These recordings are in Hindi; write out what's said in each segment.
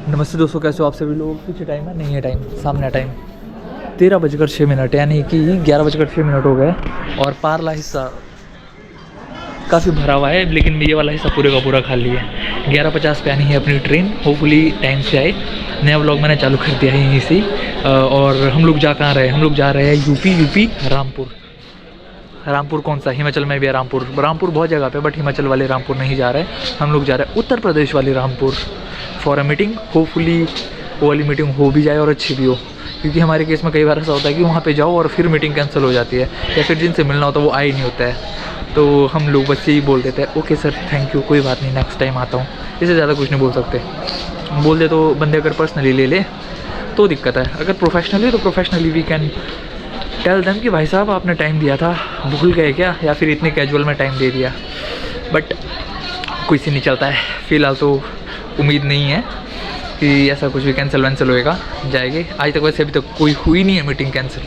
नमस्ते दोस्तों, कैसे हो आप सभी लोग। पीछे टाइम है, नहीं है टाइम, सामने टाइम 13:06, यानी कि 11:06 हो गए। और पारला हिस्सा काफ़ी भरा हुआ है, लेकिन ये वाला हिस्सा पूरे का पूरा खाली है। 11:50 पे आनी है अपनी ट्रेन, होपफुली टाइम से आए। नया व्लॉग मैंने चालू कर दिया है यहीं से। और हम लोग जा कहाँ रहे हैं, हम लोग जा रहे हैं यूपी रामपुर कौन सा, हिमाचल में भी है रामपुर बहुत जगह पे, बट हिमाचल वाले रामपुर नहीं जा रहे हैं। हम लोग जा रहे हैं उत्तर प्रदेश वाले Rampur for a meeting. Hopefully वो वाली मीटिंग हो भी जाए और अच्छी भी हो, क्योंकि हमारे केस में कई बार ऐसा होता है कि वहाँ पे जाओ और फिर मीटिंग कैंसिल हो जाती है, या फिर जिनसे मिलना होता है वो आ ही नहीं होता है। तो हम लोग बस यही बोल देते हैं, ओके सर थैंक यू, कोई बात नहीं, नेक्स्ट टाइम आता हूँ। इससे ज़्यादा कुछ नहीं बोल सकते। बोल दे तो बंदे अगर पर्सनली ले ले तो दिक्कत है, अगर प्रोफेशनली तो professionally we can tell them कि भाई साहब आपने टाइम दिया था, भूल गए क्या, या फिर इतने कैजुअल में टाइम दे दिया। बट कोई से नहीं चलता है, फ़िलहाल तो उम्मीद नहीं है कि ऐसा कुछ भी कैंसिल वैंसिल होएगा, जाएंगे। आज तक वैसे अभी तक कोई हुई नहीं है मीटिंग कैंसिल,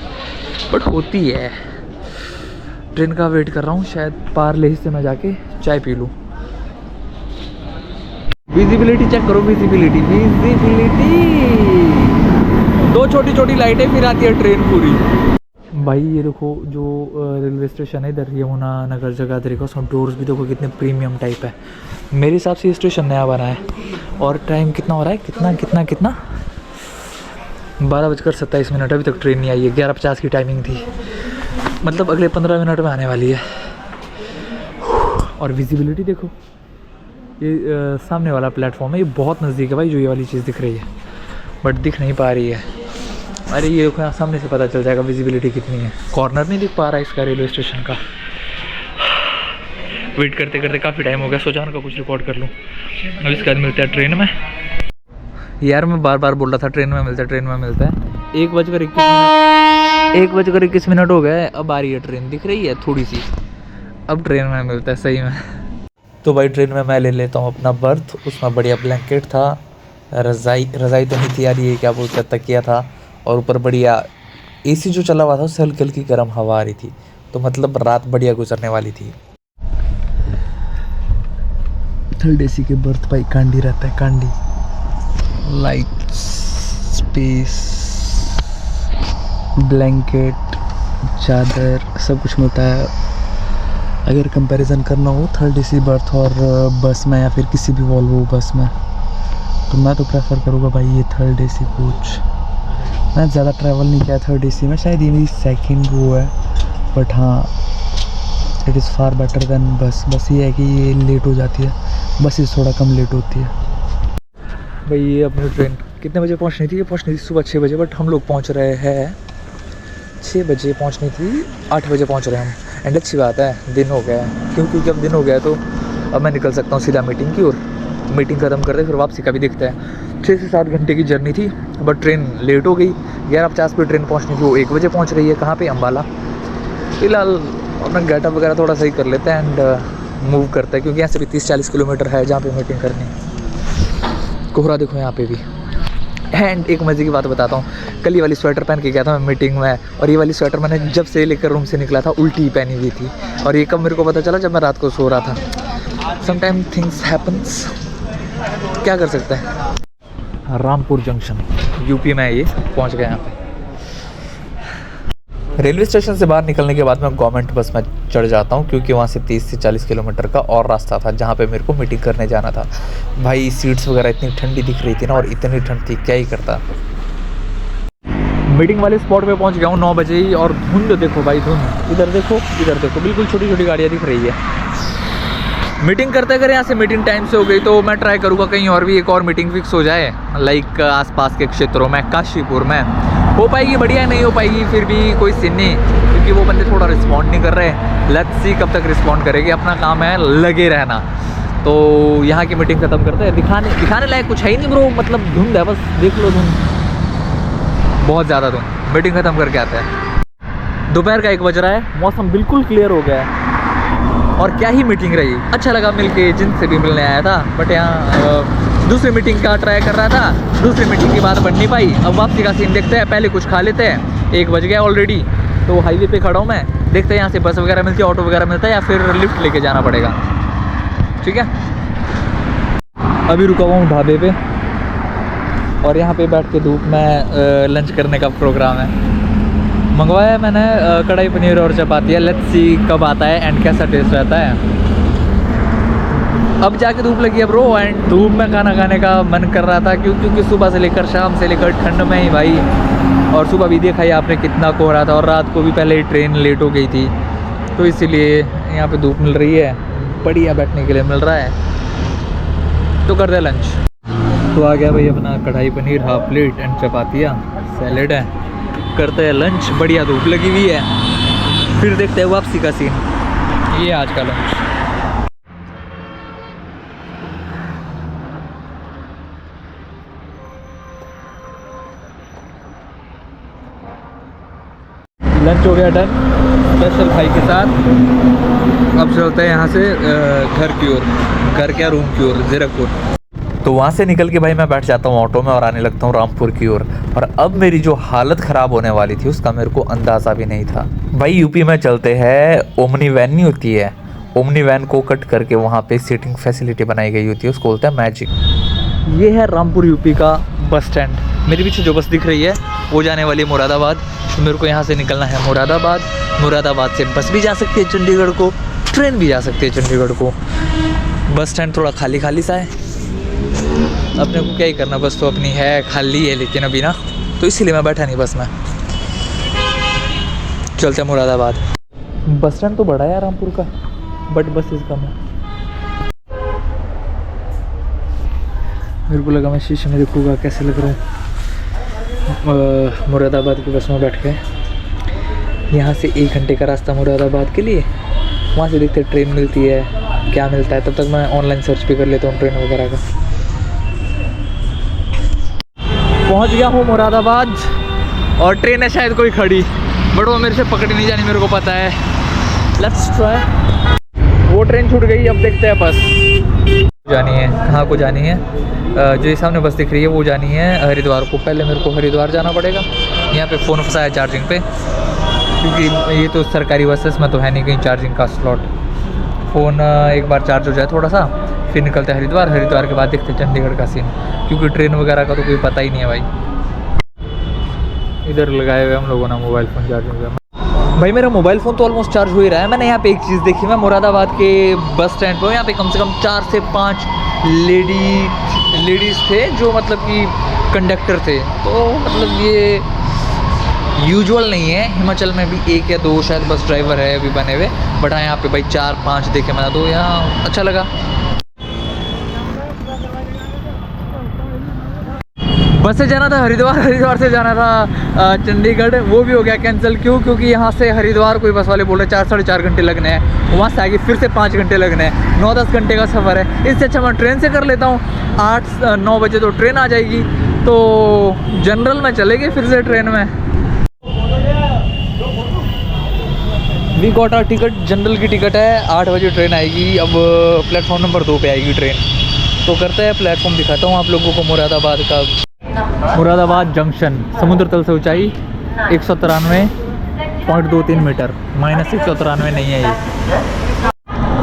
बट होती है। ट्रेन का वेट कर रहा हूँ, शायद पारले हिस्से में जाके चाय पी लूँ। विजिबिलिटी चेक करो, विजिबिलिटी 2 छोटी छोटी लाइटें, फिर आती है ट्रेन पूरी। भाई ये देखो जो रेलवे स्टेशन है इधर, यमुना नगर जगाधरी का, उसमें डोर्स भी देखो कितने प्रीमियम टाइप है। मेरे हिसाब से ये स्टेशन नया बना है। और टाइम कितना हो रहा है, कितना 12:27, अभी तक ट्रेन नहीं आई है। 11:50 की टाइमिंग थी, मतलब अगले 15 मिनट में आने वाली है। और विजिबिलिटी देखो, ये सामने वाला प्लेटफॉर्म है, ये बहुत नज़दीक है भाई, जो ये वाली चीज़ दिख रही है, बट दिख नहीं पा रही है। अरे ये देखो, यहाँ सामने से पता चल जाएगा विजिबिलिटी कितनी है। कॉर्नर नहीं दिख पा रहा है इसका रेलवे स्टेशन का। वेट करते करते काफ़ी टाइम हो गया, सोचा उनका कुछ रिकॉर्ड कर लूँ। अब इसके बाद मिलते हैं ट्रेन में। यार मैं बार बार बोल रहा था ट्रेन में मिलता है। 1:21 हो गए, अब आ रही है ट्रेन, दिख रही है थोड़ी सी। अब ट्रेन में मिलता है सही में। तो भाई ट्रेन में मैं ले लेता हूँ अपना बर्थ। उसमें बढ़िया ब्लैंकेट था, रज़ाई तो नहीं थी यार, ये क्या बोलते हैं, तकिया था। और ऊपर बढ़िया एसी जो चला हुआ था, उससे हल्की हल्की गर्म हवा आ रही थी, तो मतलब रात बढ़िया गुजरने वाली थी। थर्ड एसी के बर्थ भाई कांडी रहता है, कांडी। लाइट, स्पेस, ब्लैंकेट, चादर, सब कुछ मिलता है। अगर कंपैरिजन करना हो थर्ड एसी बर्थ और बस में, या फिर किसी भी वॉल्वो बस में, तो मैं तो प्रेफर करूँगा भाई ये थर्ड एसी कोच। मैं ज़्यादा ट्रैवल नहीं किया थर्ड एसी में, शायद ये मेरी सेकंड वो है, बट हाँ it is far better than बस। बस ये है कि ये लेट हो जाती है, बसेस थोड़ा कम लेट होती है। भाई ये अपनी ट्रेन कितने बजे पहुंचनी थी, ये पहुंचनी थी सुबह 6 बजे, बट हम लोग पहुंच रहे हैं 6 बजे, पहुंचनी थी 8 बजे पहुंच रहे हैं हम। एंड अच्छी बात है, दिन हो गया है, क्योंकि अब दिन हो गया है तो अब मैं निकल सकता हूँ सीधा मीटिंग की ओर। मीटिंग ख़त्म करते फिर वापसी का भी दिखता है। 6 से 7 घंटे की जर्नी थी, बट ट्रेन लेट हो गई। 11:50 पे ट्रेन पहुंचनी थी, वो 1 बजे पहुंच रही है। कहाँ पे, अम्बाला। फिलहाल अपना गेटअप वगैरह थोड़ा सही कर लेते हैं एंड मूव करते हैं, क्योंकि यहाँ से भी 30-40 किलोमीटर है जहाँ पे मीटिंग करनी। कोहरा देखो यहाँ पे भी। एंड एक मज़े की बात बताता हूँ, कल ये वाली स्वेटर पहन के गया था मैं मीटिंग में, और ये वाली स्वेटर मैंने जब से लेकर रूम से निकला था उल्टी पहनी हुई थी। और ये कब मेरे को पता चला, जब मैं रात को सो रहा था। समटाइम थिंग्स हैपन्स, क्या कर सकते हैं। रामपुर जंक्शन यूपी में ये पहुंच गए यहाँ पे। रेलवे स्टेशन से बाहर निकलने के बाद मैं गवर्नमेंट बस में चढ़ जाता हूँ, क्योंकि वहाँ से 30 से 40 किलोमीटर का और रास्ता था जहाँ पे मेरे को मीटिंग करने जाना था। भाई सीट्स वगैरह इतनी ठंडी दिख रही थी ना, और इतनी ठंड थी क्या ही करता। मीटिंग वाले स्पॉट पे पहुँच गया हूँ 9 बजे ही, और धुंध देखो भाई, धुंध। इधर देखो बिल्कुल छोटी छोटी गाड़ियाँ दिख रही है। मीटिंग करते अगर यहाँ से मीटिंग टाइम से हो गई तो मैं ट्राई करूँगा कहीं और भी एक और मीटिंग फिक्स हो जाए, लाइक आसपास के क्षेत्रों में, काशीपुर में। हो पाएगी बढ़िया, नहीं हो पाएगी फिर भी कोई सीन नहीं, क्योंकि वो बंदे थोड़ा रिस्पॉन्ड नहीं कर रहे। लेट्स सी कब तक रिस्पॉन्ड करेगी, अपना काम है लगे रहना। तो यहाँ की मीटिंग ख़त्म करते हैं। दिखाने लायक कुछ है ही नहीं ब्रो, मतलब धुंध है, बस देख लो धुंध, बहुत ज़्यादा धुंध। मीटिंग ख़त्म करके आते हैं। दोपहर का 1 बज रहा है, मौसम बिल्कुल क्लियर हो गया है, और क्या ही मीटिंग रही। अच्छा लगा मिलके, जिनसे भी मिलने आया था, बट यहाँ दूसरी मीटिंग का ट्राई कर रहा था, दूसरी मीटिंग की बात बन नहीं पाई। अब वापसी का सीन देखते हैं, पहले कुछ खा लेते हैं, 1 बज गया ऑलरेडी। तो हाईवे पे खड़ा हूँ मैं, देखते हैं यहाँ से बस वगैरह मिलती है, ऑटो वगैरह मिलता है, या फिर लिफ्ट लेके जाना पड़ेगा। ठीक है, अभी रुका हुआ हूँ ढाबे पे, और यहाँ पे बैठ के धूप में लंच करने का प्रोग्राम है। मंगवाया है मैंने कढ़ाई पनीर और चपातियाँ। लेट्स सी कब आता है एंड कैसा टेस्ट रहता है। अब जाके धूप लगी है ब्रो, एंड धूप में खाना खाने का मन कर रहा था क्योंकि सुबह से लेकर शाम से लेकर ठंड में ही भाई। और सुबह भी देखा ही आपने कितना कोहरा था, और रात को भी पहले ही ट्रेन लेट हो गई थी, तो इसीलिए यहाँ पे धूप मिल रही है, बढ़िया बैठने के लिए मिल रहा है। तो कर दे लंच। तो आ गया भाई अपना kadai paneer half plate and चपातियाँ, सैलेड है। करते हैं लंच, बढ़िया धूप लगी हुई है। फिर देखते हैं वापसी का सीन। ये आज का लंच। लंच हो गया डन स्पेशल भाई के साथ। अब चलते हैं यहाँ से घर की ओर, घर क्या रूम की ओर, जीरकपुर। तो वहाँ से निकल के भाई मैं बैठ जाता हूँ ऑटो में और आने लगता हूँ रामपुर की ओर। और अब मेरी जो हालत ख़राब होने वाली थी उसका मेरे को अंदाज़ा भी नहीं था। भाई यूपी में चलते हैं, ओमनी वैन नहीं होती है, ओमनी वैन को कट करके वहाँ पे सीटिंग फैसिलिटी बनाई गई होती है, उसको बोलते हैं मैजिक। ये है रामपुर यूपी का बस स्टैंड। मेरे पीछे जो बस दिख रही है वो जाने वाली है मुरादाबाद। तो मेरे को यहाँ से निकलना है मुरादाबाद। मुरादाबाद से बस भी जा सकती है चंडीगढ़ को, ट्रेन भी जा सकती है चंडीगढ़ को। बस स्टैंड थोड़ा खाली खाली सा है, अपने को क्या ही करना, बस तो अपनी है, खाली है लेकिन अभी ना, तो इसीलिए मैं बैठा नहीं बस में। चलते हैं मुरादाबाद। बस स्टैंड तो बड़ा है रामपुर का, बट बसेस कम है। मेरे को लगा मैं शीशे में देखूँगा कैसे लग रहा है मुरादाबाद की बस में बैठ के। यहाँ से 1 घंटे का रास्ता मुरादाबाद के लिए। वहाँ से देखते ट्रेन मिलती है, क्या मिलता है। तब तक मैं ऑनलाइन सर्च भी कर लेता हूँ ट्रेन वगैरह का। पहुँच गया हूँ मुरादाबाद, और ट्रेन है शायद कोई खड़ी, बट वो मेरे से पकड़ी नहीं जानी, मेरे को पता है। Let's try. वो ट्रेन छूट गई, अब देखते हैं बस जानी है कहाँ को जानी है। जो सामने बस दिख रही है वो जानी है हरिद्वार को। पहले मेरे को हरिद्वार जाना पड़ेगा। यहाँ पे फ़ोन फंसा है चार्जिंग पे, क्योंकि ये तो सरकारी बस है, इसमें तो है नहीं कहीं चार्जिंग का स्लॉट। फ़ोन एक बार चार्ज हो जाए थोड़ा सा, फिर निकलते हैं हरिद्वार। हरिद्वार के बाद देखते हैं चंडीगढ़ का सीन, क्योंकि ट्रेन वगैरह का तो कोई पता ही नहीं है भाई। इधर लगाए हुए हम लोगों ने मोबाइल फ़ोन चार्जिंग पे। भाई मेरा मोबाइल फ़ोन तो ऑलमोस्ट चार्ज हो ही रहा है। मैंने यहाँ पे एक चीज़ देखी, मैं मुरादाबाद के बस स्टैंड पर, यहाँ पे कम से कम 4 से 5 लेडीज़ थे जो मतलब कि कंडक्टर थे। तो मतलब ये यूजुअल नहीं है, हिमाचल में भी 1 या 2 शायद बस ड्राइवर है अभी बने हुए, बट हाँ यहाँ पे भाई 4-5 देखे मैंने, तो यहाँ अच्छा लगा। बस से जाना था हरिद्वार, हरिद्वार से जाना था चंडीगढ़, वो भी हो गया कैंसिल। क्यों? क्योंकि यहाँ से हरिद्वार कोई बस वाले बोल रहे 4-4.5 घंटे लगने हैं, वहाँ से आगे फिर से 5 घंटे लगने हैं, 9-10 घंटे का सफ़र है। इससे अच्छा मैं ट्रेन से कर लेता हूँ। 8-9 बजे तो ट्रेन आ जाएगी, तो जनरल में चलेगी फिर से ट्रेन में। We got our ticket, general की टिकट है। 8 बजे ट्रेन आएगी। अब प्लेटफॉर्म नंबर 2 पे आएगी ट्रेन। तो करते हैं प्लेटफॉर्म, दिखाता हूँ आप लोगों को मुरादाबाद का। मुरादाबाद जंक्शन, समुद्र तल से ऊंचाई 193.23 मीटर, -193 नहीं है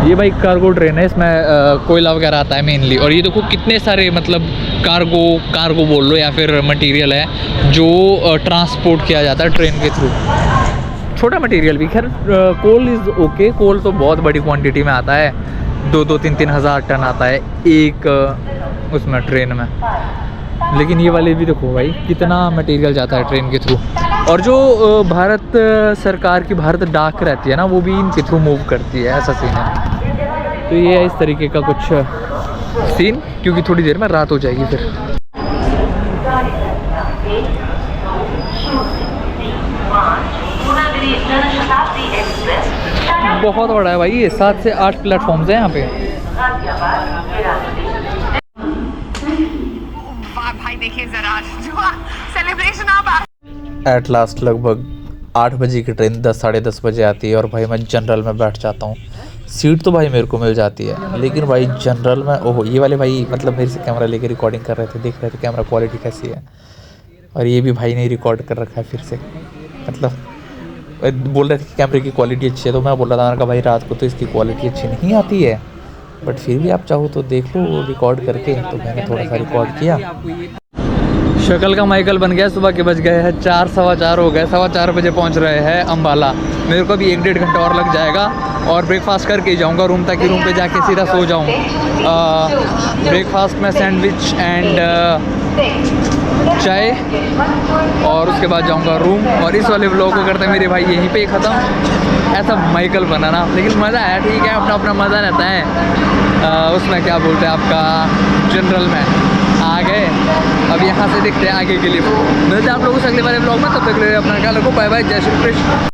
ये भाई कार्गो ट्रेन है। इसमें कोयला वगैरह आता है मेनली। और ये देखो कितने सारे मतलब कार्गो बोल लो या फिर मटेरियल है जो ट्रांसपोर्ट किया जाता है ट्रेन के थ्रू। छोटा मटेरियल भी, खैर कोल इज़ ओके। कोल तो बहुत बड़ी क्वांटिटी में आता है, 2-3 हज़ार टन आता है एक उसमें ट्रेन में। लेकिन ये वाले भी देखो भाई कितना मटेरियल जाता है ट्रेन के थ्रू। और जो भारत सरकार की भारत डाक रहती है ना, वो भी इनके थ्रू मूव करती है, ऐसा सीन है। तो ये है इस तरीके का कुछ सीन, क्योंकि थोड़ी देर में रात हो जाएगी फिर। बहुत बड़ा है भाई ये, 7 से 8 प्लेटफॉर्म्स हैं यहाँ पे। भाई देखिए जरा सेलिब्रेशन अब एट लास्ट लगभग 8 बजे की ट्रेन 10-10:30 बजे आती है, और भाई मैं जनरल में बैठ जाता हूँ। सीट तो भाई मेरे को मिल जाती है, लेकिन भाई जनरल में ओहो, ये वाले भाई मतलब मेरे से कैमरा लेके रिकॉर्डिंग कर रहे थे, देख रहे थे कैमरा क्वालिटी कैसी है। और ये भी भाई ने रिकॉर्ड कर रखा है फिर से, मतलब बोल रहे थे कि कैमरे की क्वालिटी अच्छी है। तो मैं बोल रहा था, मैंने कहा भाई रात को तो इसकी क्वालिटी अच्छी नहीं आती है, बट फिर भी आप चाहो तो देख लो रिकॉर्ड करके। तो मैंने थोड़ा सा रिकॉर्ड किया। शक्ल का माइकल बन गया। सुबह के बज गए हैं 4, 4:15 हो गए। 4:15 बजे पहुंच रहे हैं अम्बाला। मेरे को भी 1-1.5 घंटा और लग जाएगा और ब्रेकफास्ट करके ही जाऊंगा रूम, ताकि रूम पे जाके सीधा सो जाऊं। ब्रेकफास्ट में सैंडविच एंड चाय, और उसके बाद जाऊंगा रूम। और इस वाले व्लॉग को करते हैं मेरे भाई यहीं पे ख़त्म। ऐसा माइकल बनाना, लेकिन मज़ा आया, ठीक है, अपना अपना मज़ा रहता है। उसमें क्या बोलते हैं आपका जनरल में आ गए। अब यहाँ से देखते हैं आगे के लिए। मिलते हैं आप लोगों से अगले वाले ब्लॉग में। तब तक के लिए अपना ख्याल रखो। बाय बाय, जय श्री कृष्ण।